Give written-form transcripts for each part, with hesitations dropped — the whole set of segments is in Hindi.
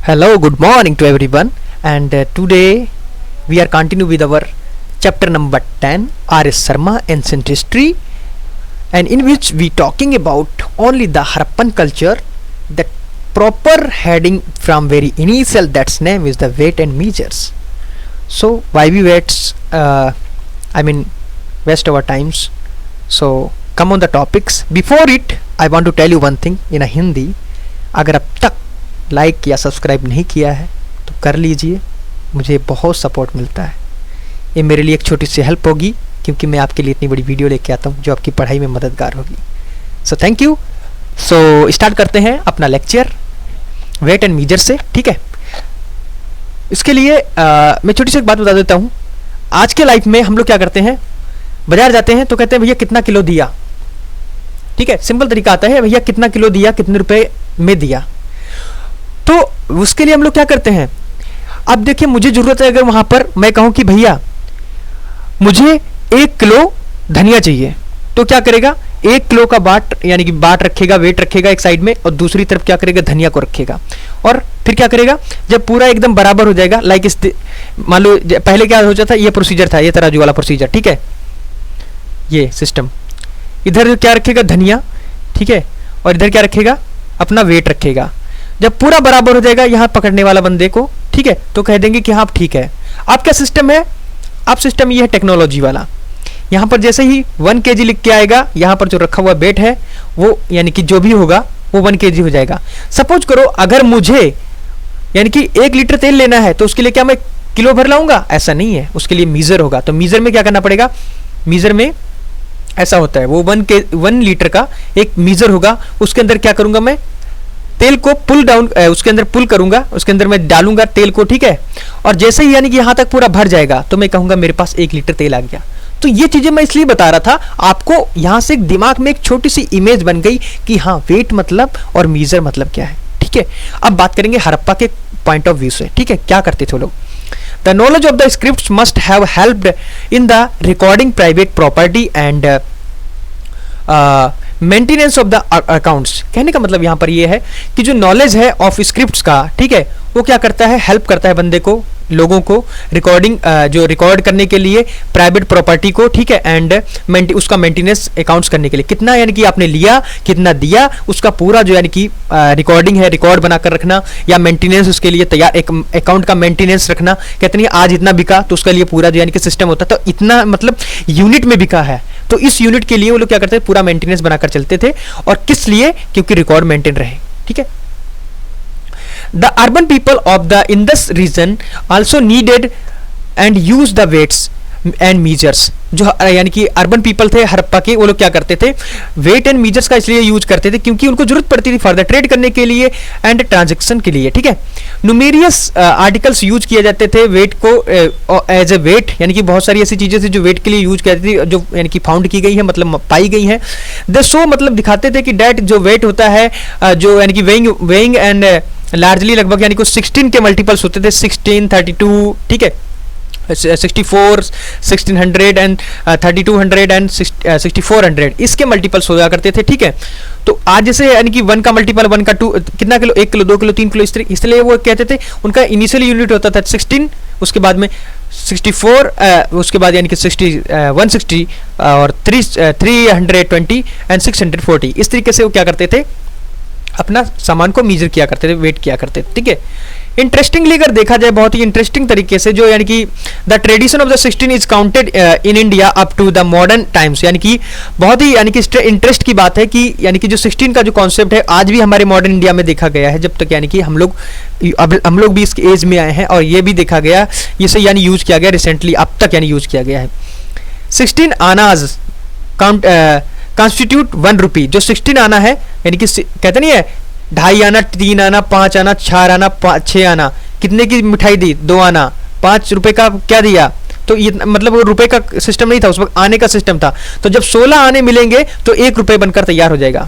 Hello, good morning to everyone. And today we are continue with our chapter number 10, R.S. Sharma Ancient History, and in which we talking about only the Harappan culture. The proper heading from very initial, that's name is the weight and measures. So why we waste waste our times. So come on the topics. Before it, I want to tell you one thing in a Hindi. अगर अब तक लाइक या सब्सक्राइब नहीं किया है तो कर लीजिए, मुझे बहुत सपोर्ट मिलता है। ये मेरे लिए एक छोटी सी हेल्प होगी क्योंकि मैं आपके लिए इतनी बड़ी वीडियो लेके आता हूँ जो आपकी पढ़ाई में मददगार होगी। So thank you. So start करते हैं अपना लेक्चर वेट एंड मीजर से, ठीक है। इसके लिए मैं छोटी सी एक बात बता देता हूँ। आज के लाइफ में हम लोग क्या करते हैं, बाजार जाते हैं तो कहते हैं भैया कितना किलो दिया, ठीक है। सिंपल तरीका आता है, भैया कितना किलो दिया, कितने रुपए में दिया। तो उसके लिए हम लोग क्या करते हैं, अब देखिए मुझे जरूरत है, अगर वहां पर मैं कहूं कि भैया मुझे 1 किलो धनिया चाहिए, तो क्या करेगा, 1 किलो का बाट यानी कि बाट रखेगा, वेट रखेगा एक साइड में, और दूसरी तरफ क्या करेगा, धनिया को रखेगा। और फिर क्या करेगा, जब पूरा एकदम बराबर हो जाएगा, लाइक इस मान लो पहले क्या हो जाता था, ये प्रोसीजर था, ये तराजू वाला प्रोसीजर, ठीक है, ये सिस्टम। इधर क्या रखेगा, धनिया, ठीक है, और इधर क्या रखेगा, अपना वेट रखेगा। जब पूरा बराबर हो जाएगा यहाँ पकड़ने वाला बंदे को, ठीक है, तो कह देंगे कि हाँ ठीक है। अब क्या सिस्टम है, अब सिस्टम ये है टेक्नोलॉजी वाला। यहाँ पर जैसे ही 1 kg लिख के आएगा, यहाँ पर जो रखा हुआ वेट है वो यानी कि जो भी होगा वो 1 kg हो जाएगा। सपोज करो अगर मुझे यानी कि 1 लीटर तेल लेना है तो उसके लिए क्या मैं किलो भर लाऊंगा, ऐसा नहीं है, उसके लिए मीजर होगा। तो मीजर में क्या करना पड़ेगा, मीजर में ऐसा होता है, वो 1 लीटर का एक मीजर होगा, उसके अंदर क्या करूंगा, मैं तेल को पुल डाउन, उसके अंदर पुल करूंगा, उसके अंदर मैं डालूंगा तेल को, ठीक है। और जैसे ही यानी कि यहां तक पूरा भर जाएगा तो मैं कहूंगा मेरे पास 1 लीटर तेल आ गया। तो ये चीजें मैं इसलिए बता रहा था आपको, यहां से एक दिमाग में एक छोटी सी इमेज बन गई कि हाँ वेट मतलब और मीजर मतलब क्या है, ठीक है। अब बात करेंगे हड़प्पा के पॉइंट ऑफ व्यू से, ठीक है, क्या करते थे लोग। The knowledge of the script must have helped in the recording private property and maintenance of the accounts. कहने का मतलब यहां पर यह है कि जो नॉलेज है ऑफ स्क्रिप्ट्स का, ठीक है, वो क्या करता है, हेल्प करता है बंदे को, लोगों को रिकॉर्डिंग जो रिकॉर्ड करने के लिए प्राइवेट प्रॉपर्टी को, ठीक है, एंड उसका मेंटेनेंस अकाउंट्स करने के लिए। कितना यानी कि आपने लिया, कितना दिया, उसका पूरा जो यानी कि रिकॉर्डिंग है, रिकॉर्ड बनाकर रखना, या मेंटेनेंस उसके लिए तैयार, एक अकाउंट का मेंटेनेंस रखना। कहते हैं आज इतना बिका तो उसका लिए पूरा जो यानी कि सिस्टम होता है, तो इतना मतलब यूनिट में बिका है, तो इस यूनिट के लिए वो लोग क्या करते थे, पूरा मेंटेनेंस बनाकर चलते थे। और किस लिए, क्योंकि रिकॉर्ड मेंटेन रहे, ठीक है। The urban people of the Indus region also needed and used the weights and measures। जो यानी कि अर्बन पीपल थे हड़प्पा के, वो लोग क्या करते थे, वेट एंड मीजर्स का इसलिए यूज करते थे क्योंकि उनको जरूरत पड़ती थी फर्दर ट्रेड करने के लिए एंड ट्रांजैक्शन के लिए, ठीक है। न्यूमेरियस आर्टिकल्स यूज किए जाते थे वेट को एज ए वेट, यानी कि बहुत सारी ऐसी चीजें थी जो वेट के लिए यूज की जाती थी, जो यानी कि फाउंड की गई है, मतलब पाई गई है। द शो मतलब दिखाते थे कि डेट जो वेट होता है, जो यानी कि वेइंग एंड लार्जली लगभग यानी कि 16 के मल्टीपल्स होते थे, 16, 32, ठीक है, 64, 1600 एंड 3200 एंड 6400, इसके मल्टीपल्स हो जाया करते थे, ठीक है। तो आज जैसे यानी कि 1 का मल्टीपल 1 का 2 कितना किलो, 1 किलो, 2 किलो, 3 किलो, इसलिए वो कहते थे उनका इनिशियल यूनिट होता था 16, उसके बाद में 64, उसके बाद यानी कि 160 और 320 एंड 640। इस तरीके से वो क्या करते थे, अपना सामान को मीजर किया करते थे, वेट किया करते थे, ठीक है। इंटरेस्टिंगली अगर देखा जाए, बहुत ही इंटरेस्टिंग तरीके से, जो यानी कि the tradition of the 16 is counted in India up to the modern times. यानी कि बहुत ही यानी कि इंटरेस्ट की बात है कि यानी कि जो 16 का जो कॉन्सेप्ट है आज भी हमारे मॉडर्न इंडिया में देखा गया है, जब तक यानी कि हम लोग भी इस एज में आए हैं, और ये भी देखा गया, ये यानी यूज किया गया रिसेंटली, अब तक यानी यूज किया गया है। 16 आनाज कॉन्स्टिट्यूट 1 रुपी। जो 16 आना है यानी कि कहते नहीं है 2.5 आना, 3 आना, 5 आना, 4 आना, 6 आना, कितने की मिठाई दी, 2 आना, 5 रुपए का क्या दिया, तो ये मतलब वो रुपए का सिस्टम नहीं था, उस वक्त आने का सिस्टम था। तो जब 16 आने मिलेंगे तो 1 रुपए बनकर तैयार हो जाएगा,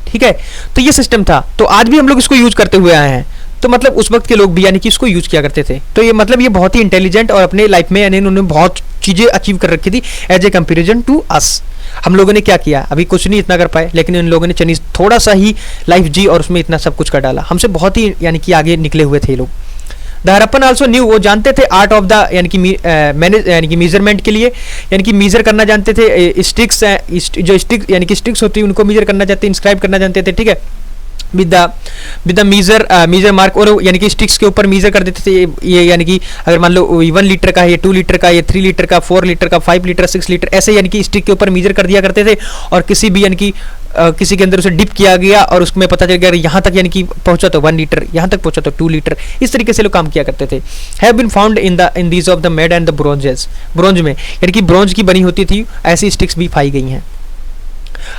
ठीक है। तो ये सिस्टम था, तो आज भी हम लोग इसको यूज करते हुए आए हैं। तो मतलब उस वक्त के लोग भी यानी कि इसको यूज किया करते थे। तो ये मतलब ये बहुत ही इंटेलिजेंट और अपने लाइफ में यानी उन्होंने बहुत चीज़ें अचीव कर रखी थी as a comparison to us. हम लोगों ने क्या किया, अभी कुछ नहीं इतना कर पाए, लेकिन इन लोगों ने चाइनीज थोड़ा सा ही लाइफ जी और उसमें इतना सब कुछ कर डाला, हमसे बहुत ही यानी कि आगे निकले हुए थे ये लोग। द हड़प्पन आल्सो न्यू, वो जानते थे आर्ट ऑफ द यानी कि मैनेज यानी कि मेजरमेंट के लिए, यानी कि मेजर करना जानते थे। स्टिक्स जो स्टिक्स यानी कि स्टिक्स होती है उनको मेजर करना जानते, इंस्क्राइब करना जानते थे, ठीक है, विद द मीजर मार्क, और यानी कि स्टिक्स के ऊपर मीजर कर देते थे। ये यानी कि अगर मान लो 1 लीटर का है, ये 2 लीटर का, ये 3 लीटर का, 4 लीटर का, 5 लीटर, 6 लीटर, ऐसे यानी कि स्टिक के ऊपर मीजर कर दिया करते थे। और किसी भी यानी कि किसी के अंदर उसे डिप किया गया और उसमें पता चल गया यहाँ तक यानी कि पहुंचा तो 1 लीटर, यहाँ तक पहुंचा तो 2 लीटर, इस तरीके से लोग काम किया करते थे। Have been found in these of the made and the bronzes, bronze में यानी कि ब्रोंज की बनी होती थी ऐसी स्टिक्स भी पाई गई हैं।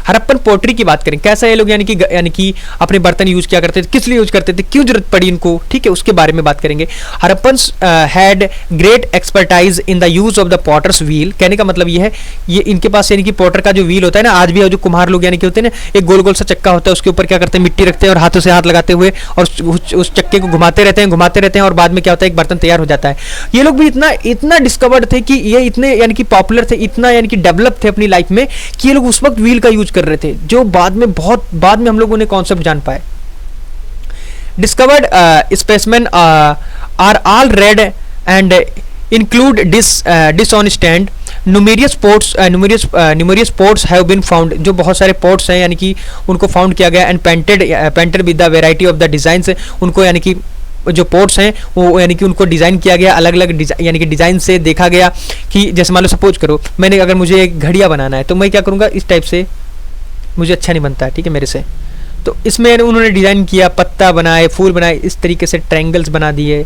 हड़प्पन पोट्री की बात करें, कैसा ये लोग यानी कि अपने बर्तन यूज किया करते थे, किस लिए यूज करते थे, क्यों जरूरत पड़ी इनको, ठीक है, उसके बारे में बात करेंगे। Harappans had great expertise in the use of the potter's wheel, कहने का मतलब ये है, ये इनके पास यानी कि पॉटर का जो व्हील होता है ना, आज भी जो कुम्हार लोग यानी कि होते हैं ना, एक गोल गोल सा चक्का होता है, उसके ऊपर क्या करते हैं, मिट्टी रखते हैं और हाथों से हाथ लगाते हुए और उस चक्के को घुमाते रहते हैं और बाद में क्या होता है, एक बर्तन तैयार हो जाता है। ये लोग भी इतना डिस्कवर्ड थे कि ये इतने यानी कि पॉपुलर थे, इतना यानी कि डेवलप थे अपनी लाइफ में कि ये लोग उस वक्त व्हील का यूज कर रहे थे, जो बहुत बाद में हम लोगों ने कॉन्सेप्ट जान पाए। Discovered specimen are all red and include dish on stand, numerous pots have been found, जो बहुत सारे पोर्ट्स हैं यानी कि उनको फाउंड किया गया, and painted with the variety of the designs, उनको यानी कि जो पोर्ट्स हैं वो यानी कि उनको डिज़ाइन किया गया, अलग अलग यानी कि डिज़ाइन से देखा गया कि जैसे मान लो सपोज करो मैंने अगर मुझे एक घड़िया बनाना है तो मैं क्या करूँगा, इस टाइप से, मुझे अच्छा नहीं बनता है, ठीक है, मेरे से, तो इसमें उन्होंने डिज़ाइन किया, पत्ता बनाए, फूल बनाए, इस तरीके से ट्रायंगल्स बना दिए।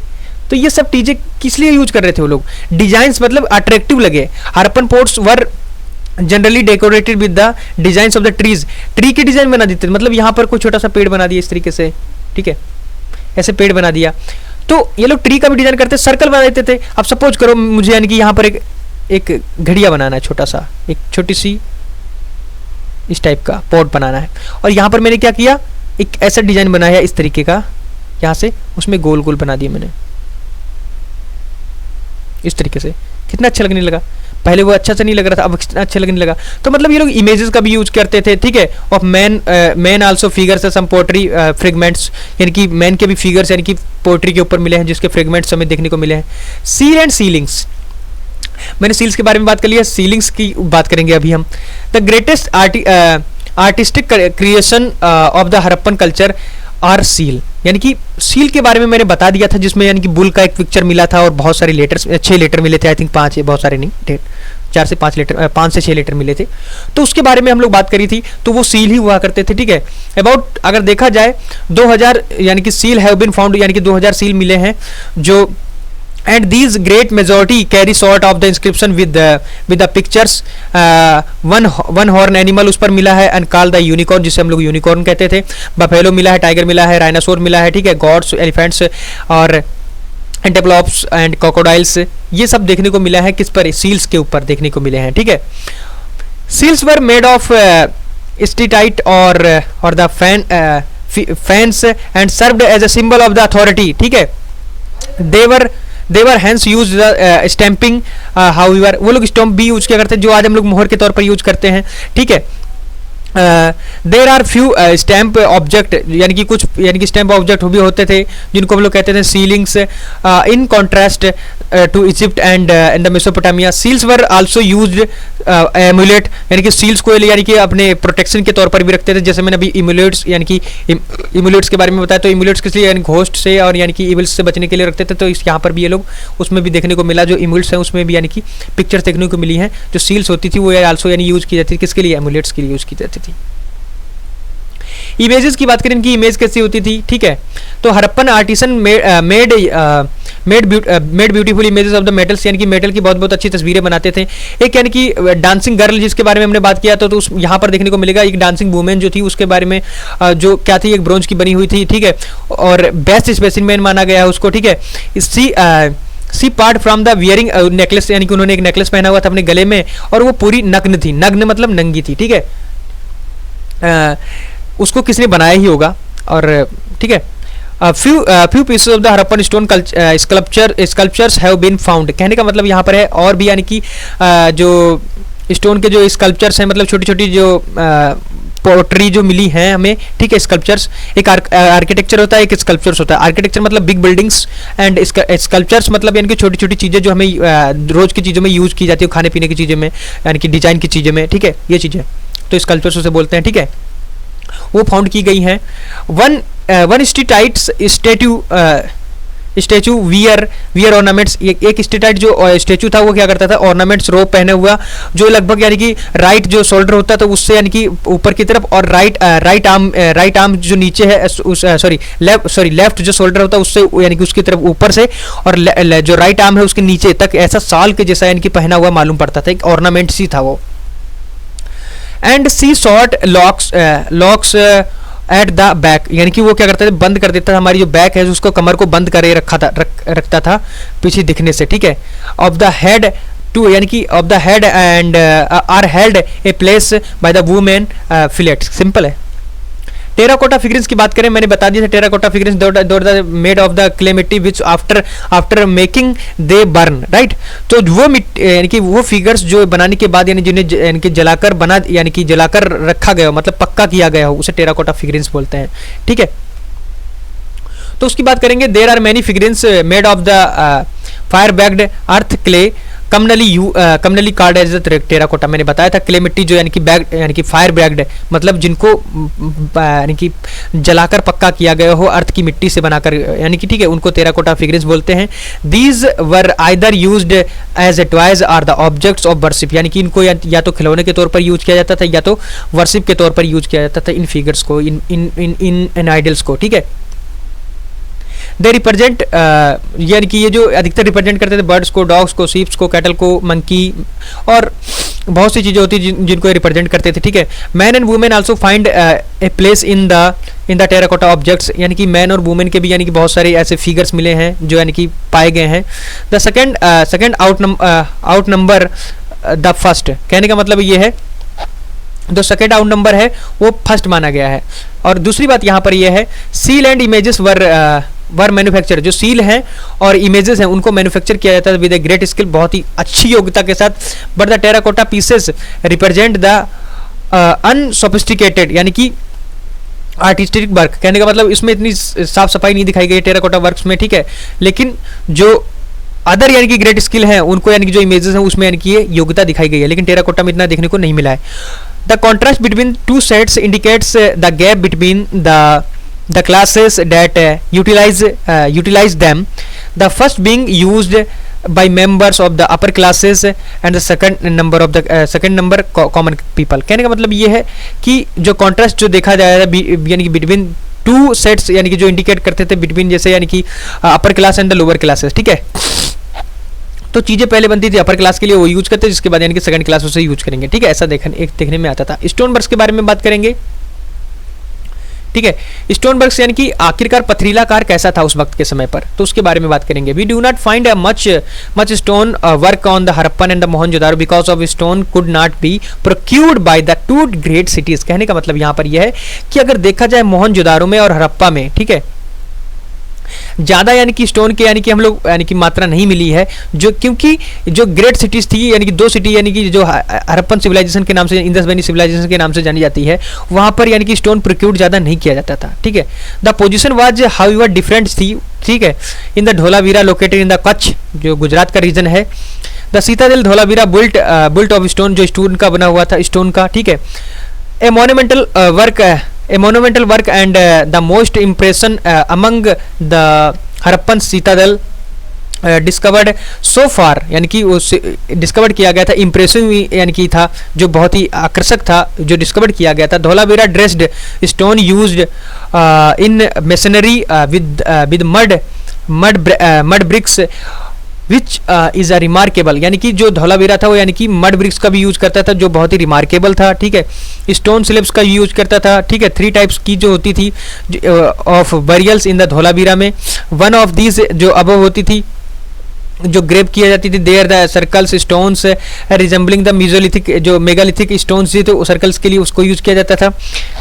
तो ये सब चीज़ें किस लिए यूज कर रहे थे वो लोग, डिजाइंस मतलब अट्रैक्टिव लगे। Harappan ports were generally decorated with the designs of the trees, tree के डिजाइन बना देते थे, मतलब यहाँ पर कोई छोटा सा पेड़ बना दिया इस तरीके से, ठीक है, ऐसे पेड़ बना दिया, तो ये लोग ट्री का भी डिजाइन करते, सर्कल बना देते थे। अब सपोज करो मुझे यानी कि यहाँ पर एक घड़िया बनाना है, छोटा सा, एक छोटी सी इस टाइप का पॉट बनाना है, और यहाँ पर मैंने क्या किया, एक ऐसा डिजाइन बनाया इस तरीके का, यहाँ से उसमें गोल गोल बना दिया मैंने इस तरीके से। कितना अच्छा लगने लगा, पहले वो अच्छा से नहीं लग रहा था, अब अच्छा लगने लगा। तो मतलब ये लोग इमेजेस का भी यूज करते थे, ठीक है, of man also figures some pottery fragments, यानी कि मैन के भी फिगर्स यानी कि पोएट्री के ऊपर मिले हैं, जिसके फ्रेगमेंट्स हमें देखने को मिले हैं। सील एंड सीलिंग्स, मैंने सील्स के बारे में बात कर लिया, सीलिंग्स की बात करेंगे अभी हम। The greatest artistic creation of the Harappan culture are seal, यानी कि सील के बारे में मैंने बता दिया था, जिसमें यानी कि बुल का एक पिक्चर मिला था और बहुत सारे लेटर्स, 6 लेटर मिले थे, आई थिंक 5, बहुत सारे नहीं, 4 से 5 लेटर, 5 से 6 लेटर मिले थे, तो उसके बारे में हम लोग बात करी थी, तो वो सील ही हुआ करते थे, ठीक है। अबाउट अगर देखा जाए 2000 यानी कि सील हैव बीन फाउंड, यानी कि 2000 सील मिले हैं, जो and these great majority carry sort of the inscription with the pictures, one horn animal उस पर मिला है, and called the unicorn, जिसे हम लोग यूनिकॉर्न कहते थे, बफेलो मिला है, टाइगर मिला है, राइनासोर मिला है, ठीक है, गॉड्स, एलिफेंट्स और एंटेलोप्स एंड क्रोकोडाइल्स, ये सब देखने को मिला है किस पर, सील्स के ऊपर देखने को मिले हैं, ठीक है। Seals were made of steatite और the fans and served as a symbol of the authority, ठीक है। they were hence used the stamping, however वो लोग स्टैम्प भी यूज किया करते हैं, जो आज हम लोग मोहर के तौर पर यूज करते हैं, ठीक है। There are few stamp object, यानी कि कुछ यानी कि स्टैम्प ऑब्जेक्ट भी होते थे जिनको हम लोग कहते थे sealings, in contrast to Egypt and in the Mesopotamia. Seals were also used amulet, यानी कि सील्स को यानी कि अपने प्रोटेक्शन के तौर पर भी रखते थे, जैसे मैंने अभी इमुलेट्स यानी कि इमुलेट्स के बारे में बताया, तो इमुलेट्स किस लिए, यानी घोस्ट से और यानी कि इविल्स से बचने के लिए रखते थे, तो इस यहाँ पर भी ये लोग उसमें भी देखने को मिला, जो इमुलेट्स हैं उसमें भी यानी कि पिक्चर्स देखने को मिली हैं, जो सील्स होती थी वो आल्सो यानी यूज की जाती थी, किसके लिए, एमुलेट्स के लिए यूज की जाती थी। इमेजेस की बात करें, इनकी इमेज कैसी होती थी, ठीक है, तो Harappan artisan made beautiful images of the metals, यानी कि मेटल की बहुत अच्छी तस्वीरें बनाते थे। एक यानी कि डांसिंग गर्ल जिसके बारे में हमने बात किया, तो उस यहाँ पर देखने को मिलेगा एक डांसिंग वुमेन जो थी, उसके बारे में जो क्या थी, एक ब्रोंज की बनी हुई थी, ठीक है, और बेस्ट स्पेसिमेन माना गया है उसको, ठीक है। See part from the wearing necklace, यानी कि उन्होंने एक नेकलेस पहना हुआ था अपने गले में और वो पूरी नग्न थी, नग्न मतलब नंगी थी, ठीक है। उसको किसने बनाया ही होगा, और ठीक है, few pieces of the Harappan stone sculptures have been found। कहने का मतलब यहाँ पर है और भी यानी कि जो स्टोन के जो स्कल्पचर्स हैं, मतलब छोटी छोटी जो पोट्री जो मिली हैं हमें, ठीक है। स्कल्पचर्स, एक आर्किटेक्चर होता है, एक स्कल्पचर्स होता है। आर्किटेक्चर मतलब बिग बिल्डिंग्स एंड स्कल्पचर्स मतलब यानी कि छोटी छोटी चीज़ें जो हमें रोज की चीज़ों में यूज की जाती है, खाने पीने की चीज़ें में, यानी कि डिजाइन की चीज़ें में, ठीक है, ये चीज़ें तो स्कल्पचर्स उसे बोलते हैं, ठीक है। वो फाउंड की गई हैं। वन स्टैचू वियर ऑर्नामेंट्स, एक स्टेटाइट जो स्टैचू था वो क्या करता था, ऑर्नामेंट्स रोप पहने हुआ, जो लगभग यानी कि राइट जो शोल्डर होता था उससे यानी कि ऊपर की तरफ, और राइट आर्म जो नीचे है, लेफ्ट जो शोल्डर होता है उससे यानी कि उसकी तरफ ऊपर से, और जो राइट आर्म है उसके नीचे तक ऐसा साल के जैसा यानी कि पहना हुआ मालूम पड़ता था, एक ऑर्नामेंट्स ही था वो। And see short locks at the back, यानी कि वो क्या करता था, बंद कर देता था हमारी जो बैक है उसको, कमर को बंद करे रखता था पीछे दिखने से, ठीक है। ऑफ द हेड टू, यानी कि of the head and are held a place by the women fillets, simple है। टेराकोटा फिगरिंस की बात करें, मैंने बता दिया था terracotta figurines made of the clay मिट्टी which after making they burn, right. तो वो यानी कि वो फिगर्स जो बनाने के बाद यानी जिन्हें यानी कि जलाकर रखा गया हो, मतलब पक्का किया गया हो, उसे टेराकोटा फिगरिंस बोलते हैं, ठीक है। तो उसकी बात करेंगे, there are many figurines made of the fire baked earth clay commonly called as terracotta. मैंने बताया था क्ले मिट्टी जो यानी कि बैग यानी कि फायर बैग्ड मतलब जिनको यानी कि जलाकर पक्का किया गया हो अर्थ की मिट्टी से बनाकर, यानी कि ठीक है, उनको टेराकोटा फिगरिंस बोलते हैं। These were either used as a toys or the objects of worship, यानी कि इनको या तो खिलौने के तौर पर यूज किया जाता था या तो वर्शिप के तौर पर यूज किया जाता था इन फिगर्स को, इन आइडल्स को, ठीक है। दे रिप्रेजेंट यानी कि ये जो अधिकतर रिप्रेजेंट करते थे बर्ड्स को, डॉग्स को, शीप्स को, कैटल को, मंकी और बहुत सी चीज़ें होती जिनको रिप्रेजेंट करते थे, ठीक है। Man and women also find a place in the terracotta objects, यानी कि मैन और वुमेन के भी यानी कि बहुत सारे ऐसे फिगर्स मिले हैं जो यानी कि पाए गए हैं। The second out number the first, कहने का मतलब ये है जो सेकेंड आउट नंबर है वो फर्स्ट माना गया है। और दूसरी बात यहाँ पर यह है, seal and images were manufacture, जो सील हैं और इमेजेस हैं उनको मैन्युफैक्चर किया जाता है विद ए ग्रेट स्किल, बहुत ही अच्छी योग्यता के साथ। But the terracotta pieces represent the unsophisticated, यानी कि आर्टिस्टिक वर्क, कहने का मतलब इसमें इतनी साफ सफाई नहीं दिखाई गई है टेराकोटा वर्क्स में, ठीक है। लेकिन जो अदर यानी कि ग्रेट स्किल हैं उनको यानी कि जो इमेजेस हैं उसमें यानी कि ये योग्यता दिखाई गई है, लेकिन टेराकोटा में इतना देखने को नहीं मिला है। The contrast between two sets indicates the gap between the classes that utilize them, the first being used by members of the upper classes and the second number common people। कहने का मतलब ये है कि जो कॉन्ट्रास्ट जो देखा जाएगा यानी कि बिटवीन टू सेट्स, यानी कि जो इंडिकेट करते थे बिटवीन जैसे यानी कि upper class and the lower classes, ठीक है। तो चीज़ें पहले बनती थी अपर क्लास के लिए, वो यूज करते, जिसके बाद यानी कि सेकंड क्लास उसे यूज करेंगे, ठीक है। ऐसा देखने में आता था। स्टोनबर्ग्स के बारे में बात करेंगे, ठीक है। स्टोनबर्ग्स यानी कि आखिरकार पथरीलाकार कैसा था उस वक्त के समय पर, तो उसके बारे में बात करेंगे। We do not find much stone work on the Harappan and the Mohenjodaro because of stone could not be procured by the two great cities. कहने का मतलब यहाँ पर यह है कि अगर देखा जाए मोहनजोदारो में और हरप्पा में, ठीक है, ज़्यादा यानी कि स्टोन के यानी कि हम लोग यानी कि मात्रा नहीं मिली है, जो क्योंकि जो ग्रेट सिटीज़ थी यानी कि दो सिटी यानी कि जो हरप्पन सिविलाइजेशन के नाम से, इंडस वैली सिविलाइजेशन के नाम से जानी जाती है, वहाँ पर यानी कि स्टोन प्रोक्यूर्ड ज़्यादा नहीं किया जाता था, ठीक है। The position was however different थी, ठीक है, in the Dholavira located in the Kutch, जो गुजरात का रीजन है। The citadel Dholavira built of stone, जो स्टोन का बना हुआ था, स्टोन का, ठीक है। A monumental work and the most impression among the Harappan Citadel discovered so far, यानी कि डिस्कवर्ड किया गया था, इम्प्रेसिव यानी कि था, जो बहुत ही आकर्षक था, जो डिस्कवर्ड किया गया था। Dholavira dressed stone used in masonry with mud bricks which is a remarkable, यानी कि जो धौलावीरा था वो यानी कि मड ब्रिक्स का भी यूज करता था, जो बहुत ही रिमार्केबल था, ठीक है। स्टोन स्लेब्स का यूज करता था, ठीक है। 3 टाइप्स की जो होती थी of burials in the Dholavira में, वन ऑफ दीज जो अबव होती थी, जो ग्रेव किया जाती थी, there the circles stones resembling the mesolithic, जो मेगालिथिक स्टोन्स थी तो सर्कल्स के लिए उसको यूज किया जाता था,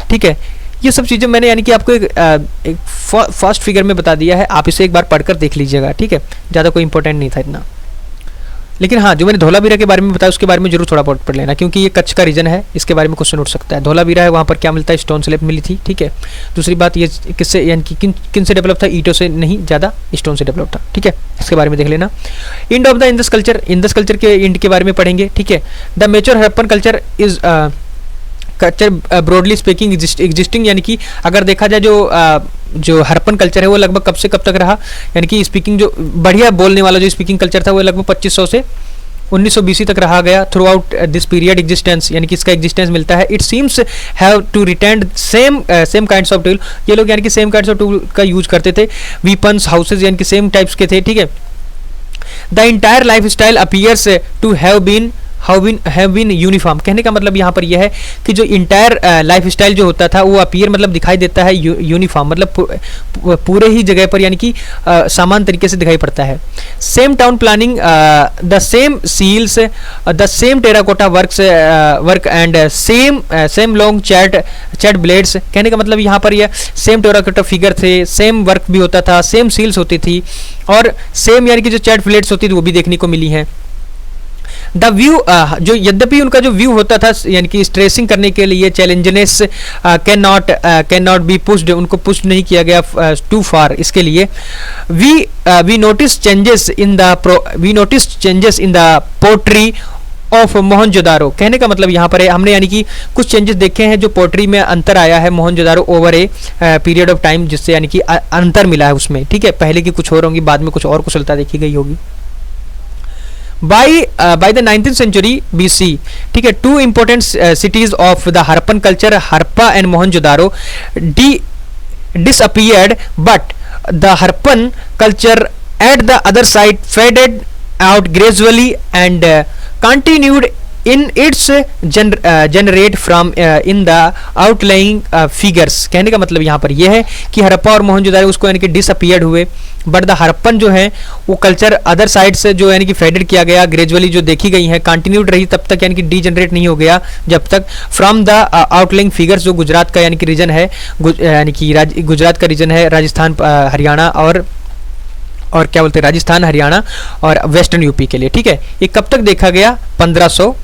ठीक है। ये सब चीज़ें मैंने यानी कि आपको एक फर्स्ट फिगर में बता दिया है, आप इसे एक बार पढ़कर देख लीजिएगा, ठीक है, ज़्यादा कोई इंपॉर्टेंट नहीं था इतना। लेकिन हाँ, जो मैंने धौलावीरा के बारे में बताया उसके बारे में जरूर थोड़ा बहुत पढ़ लेना, क्योंकि ये कच्छ का रीजन है, इसके बारे में क्वेश्चन उठ सकता है। धौलावीरा है, वहाँ पर क्या मिलता है, स्टोन स्लेब मिली थी, ठीक है। दूसरी बात ये किससे यानी कि किन से डेवलप था, ईंटों से नहीं, ज़्यादा स्टोन से डेवलप था, ठीक है, इसके बारे में देख लेना। End of the Indus culture, Indus culture के इंड के बारे में पढ़ेंगे, ठीक है। The mature Harappan culture is culture broadly speaking existing, यानी कि अगर देखा जाए जो हड़प्पन कल्चर है वो लगभग कब से कब तक रहा, यानी कि स्पीकिंग जो बढ़िया बोलने वाला जो स्पीकिंग कल्चर था वो लगभग 2500 से 1900 BC तक रहा गया। Throughout this period existence, यानी कि इसका एग्जिस्टेंस मिलता है। It seems have to retained same kinds of tool, ये लोग यानी कि सेम काइंड्स ऑफ टूल का यूज करते थे। वीपन्स, हाउसेज यानी कि सेम टाइप्स के थे, ठीक है। The entire lifestyle appears to have been uniform, कहने का मतलब यहाँ पर यह है कि जो इंटायर लाइफ स्टाइल जो होता था वो अपीयर मतलब दिखाई देता है यूनिफॉर्म, मतलब पूरे ही जगह पर यानी कि समान तरीके से दिखाई पड़ता है। Same town planning, the same seals, the same terracotta work and same long chert blades, कहने का मतलब यहाँ पर यह सेम टेराकोटा फिगर थे, सेम वर्क भी होता था, सेम सील्स होती थी और सेम यानी कि जो चैट ब्लेड्स होती थी वो भी देखने को मिली हैं। द व्यू, जो यद्यपि उनका जो व्यू होता था यानी कि स्ट्रेसिंग करने के लिए challenges can not be pushed, उनको पुश नहीं किया गया टू फार, इसके लिए we notice changes in the pottery of Mohenjodaro, कहने का मतलब यहाँ पर है हमने यानी कि कुछ चेंजेस देखे हैं जो पोट्री में अंतर आया है Mohenjodaro over a period of time, जिससे यानी कि अंतर मिला है उसमें, ठीक है। पहले की कुछ और होंगी, बाद में कुछ और कुशलता देखी गई होगी। by the 19th century BC, ठीक है, two important cities of the Harappan culture, Harappa and Mohenjo-daro, disappeared, but the Harappan culture at the other side faded out gradually and continued in its generate from in the outlying figures, कहने का मतलब यहाँ पर यह है कि हड़प्पा और मोहनजोदारो उसको यानी कि डिसअपियर्ड हुए, बट द हड़प्पन जो है वो कल्चर अदर साइड से जो यानी कि फेडेड किया गया, ग्रेजुअली जो देखी गई है, कंटिन्यूड रही तब तक, यानी कि डीजनरेट नहीं हो गया जब तक, फ्रॉम द आउटलाइंग फिगर्स, जो गुजरात का यानी कि रीजन है, यानी कि गुजरात का रीजन है, राजस्थान, हरियाणा और क्या बोलते हैं, राजस्थान, हरियाणा और वेस्टर्न यूपी के लिए, ठीक है। ये कब तक देखा गया, 1500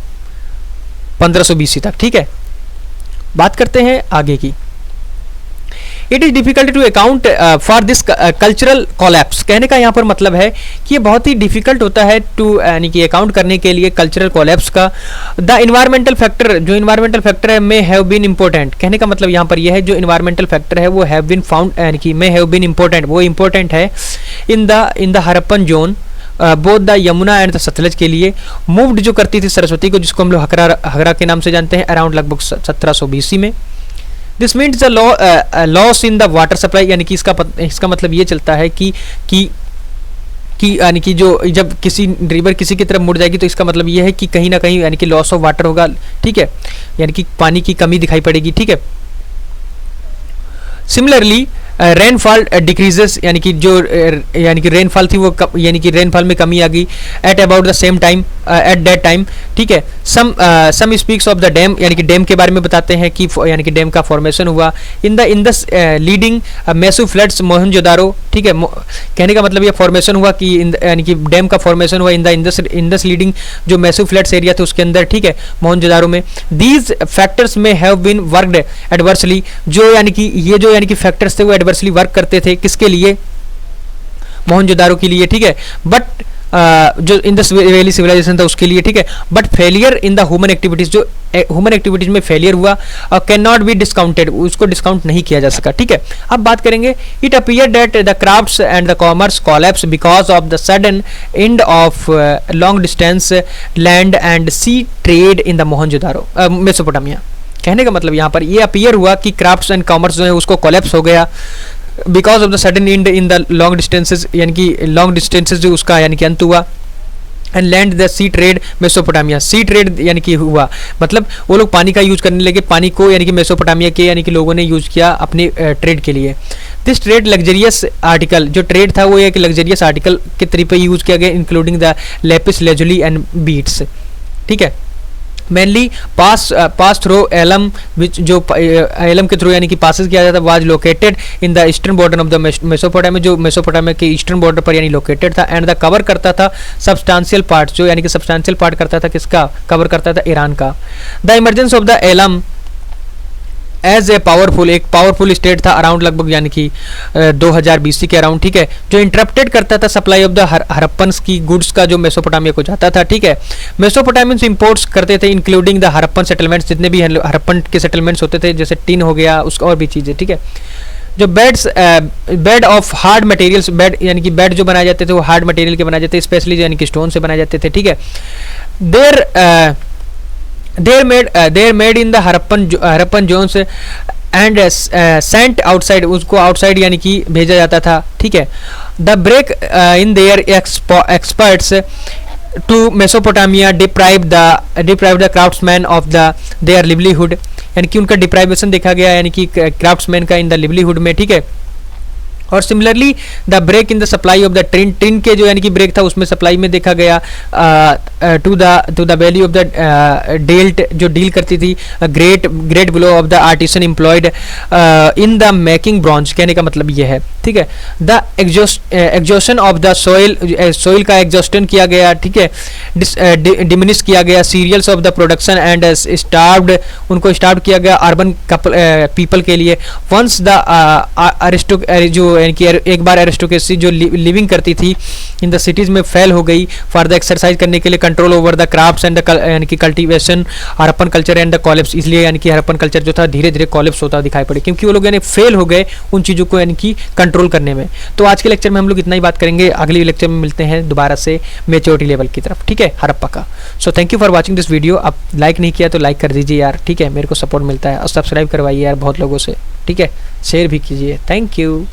BC तक, ठीक है। बात करते हैं आगे की। It is difficult to account for this cultural collapse, कहने का यहाँ पर मतलब है कि ये बहुत ही डिफिकल्ट होता है टू यानी कि अकाउंट करने के लिए कल्चरल कोलैप्स का। द इन्वायरमेंटल फैक्टर, जो इन्वायरमेंटल फैक्टर है मे हैव बीन इंपॉर्टेंट, कहने का मतलब यहाँ पर यह है जो इन्वायरमेंटल फैक्टर है वो हैव बीन फाउंड यानी कि मे हैव बीन इंपॉर्टेंट, वो इंपॉर्टेंट है in the Harappan zone, both the Yamuna and the Sutlej के लिए। मूव्ड जो करती थी सरस्वती को, जिसको हम लोग हकरा के नाम से जानते हैं, अराउंड लगभग 1700 BC में। This means the loss in the water supply, यानी कि इसका मतलब ये चलता है कि यानी कि जो जब किसी रिवर किसी की तरफ मुड़ जाएगी तो इसका मतलब ये है कि कहीं ना कहीं यानी कि लॉस ऑफ वाटर होगा, ठीक है, यानी कि पानी की कमी दिखाई पड़ेगी, ठीक है। सिमिलरली रेनफॉल डिक्रीजेस, यानी कि जो यानी कि रेनफॉल थी वो यानी कि रेनफॉल में कमी आ गई at about the same time, at that time, ठीक है। सम स्पीक्स ऑफ द डैम, यानी कि डैम के बारे में बताते हैं कि यानी कि डैम का फॉर्मेशन हुआ in the leading massive floods Mohenjodaro, ठीक है। कहने का मतलब ये फॉर्मेशन हुआ कि यानी कि डैम का फॉर्मेशन हुआ इन द इंडस लीडिंग जो मैसिव फ्लड्स एरिया थे उसके अंदर, ठीक है, मोहनजोदारो में। दीज फैक्टर्स में हैव बीन वर्कड एडवर्सली, जो यानी कि ये जो यानी कि फैक्टर्स थे वो एडवर्सली वर्क करते थे, किसके लिए, मोहनजोदारो के लिए, ठीक है। बट जो इंडस वैली सिविलाइजेशन था उसके लिए, ठीक है। But failure in the human activities, जो ह्यूमन एक्टिविटीज में फेलियर हुआ और कैन नॉट बी डिस्काउंटेड, उसको डिस्काउंट नहीं किया जा सका, ठीक है। अब बात करेंगे, it appear that the crafts and the commerce collapse because of the sudden end of long distance land and sea trade in the Mohenjodaro Mesopotamia. कहने का मतलब यहाँ पर ये अपीयर हुआ कि क्राफ्ट्स एंड कॉमर्स जो है उसको कोलैप्स हो गया because of the sudden and in the long distances, यानी कि लॉन्ग डिस्टेंसेज जो उसका यानी कि अंत हुआ, and land the sea trade Mesopotamia, sea trade यानी कि हुआ मतलब वो लोग पानी का यूज करने लगे, पानी को यानी कि मेसोपोटामिया के यानी कि लोगों ने यूज किया अपने ट्रेड के लिए। दिस ट्रेड लग्जरियस आर्टिकल, जो ट्रेड था वो एक लग्जरियस आर्टिकल के तरीके यूज किया गया, including the lapis lazuli and beads, ठीक है। Mainly pass through Elam, which जो एलम के थ्रू यानी कि पासिस किया जाता, was located in the eastern border of the Mesopotamia, जो मेसोपोटामिया के ईस्टर्न बॉर्डर पर यानी लोकेटेड था। एंड द कवर करता था सब्सटेंशियल पार्ट, जो यानी कि सब्सटेंशियल पार्ट करता था किसका, कवर करता था ईरान का। The emergence of the Elam as a powerful, एक पावरफुल स्टेट था अराउंड लगभग यानी कि 2000 BC के अराउंड, ठीक है, जो इंटरप्टेड करता था सप्लाई ऑफ द हरप्पन्स की गुड्स का जो मेसोपोटामिया को जाता था, ठीक है। मेसोपोटामियंस इंपोर्ट्स करते थे इंक्लूडिंग द हरप्पन सेटलमेंट्स, जितने भी हरप्पन के सेटलमेंट्स होते थे, जैसे टिन हो गया, उसका और भी चीज़ें, ठीक है। जो bed of hard materials, bed यानी कि बेड जो बनाए जाते थे वो हार्ड मटेरियल के बनाए जाते थे, स्पेशली यानी कि स्टोन से बनाए जाते थे, ठीक है। There made in the Harappan zones and sent outside, उसको आउटसाइड यानी कि भेजा जाता था, ठीक है। The break in their exports to Mesopotamia deprive the craftsman of the their livelihood, यानी कि उनका डिप्राइवेशन देखा गया यानी कि क्राफ्ट्समैन का इन द लिवलीहुड में, ठीक है। और similarly the break in the supply of the tin के जो यानी कि ब्रेक था उसमें सप्लाई में देखा गया to the value of the delta, जो डील करती थी great below of the artisan employed in the making bronze, कहने का मतलब ये है, ठीक है। The exhaustion of the soil का एग्जॉस्टन किया गया, ठीक है, डिमिनिश किया गया cereals of the production and starved, उनको स्टार्व किया गया अर्बन पीपल के लिए। वंस द जो यानी कि एक बार एरिस्टोक्रेसी जो लिविंग करती थी इन द सिटीज में फेल हो गई फॉर द एक्सरसाइज करने के लिए control over the crafts and the यानी कि cultivation, Harappan culture and the collapse, इसलिए यानी कि हरप्पन कल्चर जो था धीरे धीरे कॉलेप्स होता दिखाई पड़े, क्योंकि वो लोग यानी फेल हो गए उन चीज़ों को यानी कि कंट्रोल करने में। तो आज के लेक्चर में हम लोग इतना ही बात करेंगे, अगले लेक्चर में मिलते हैं दोबारा से मेच्योरिटी लेवल की तरफ, ठीक है, हरप्पा का। So thank you for watching this video. आप लाइक नहीं किया तो लाइक कर दीजिए यार, ठीक है, मेरे को सपोर्ट मिलता है, और सब्सक्राइब करवाइए यार बहुत लोगों से, ठीक है, शेयर भी कीजिए। Thank you.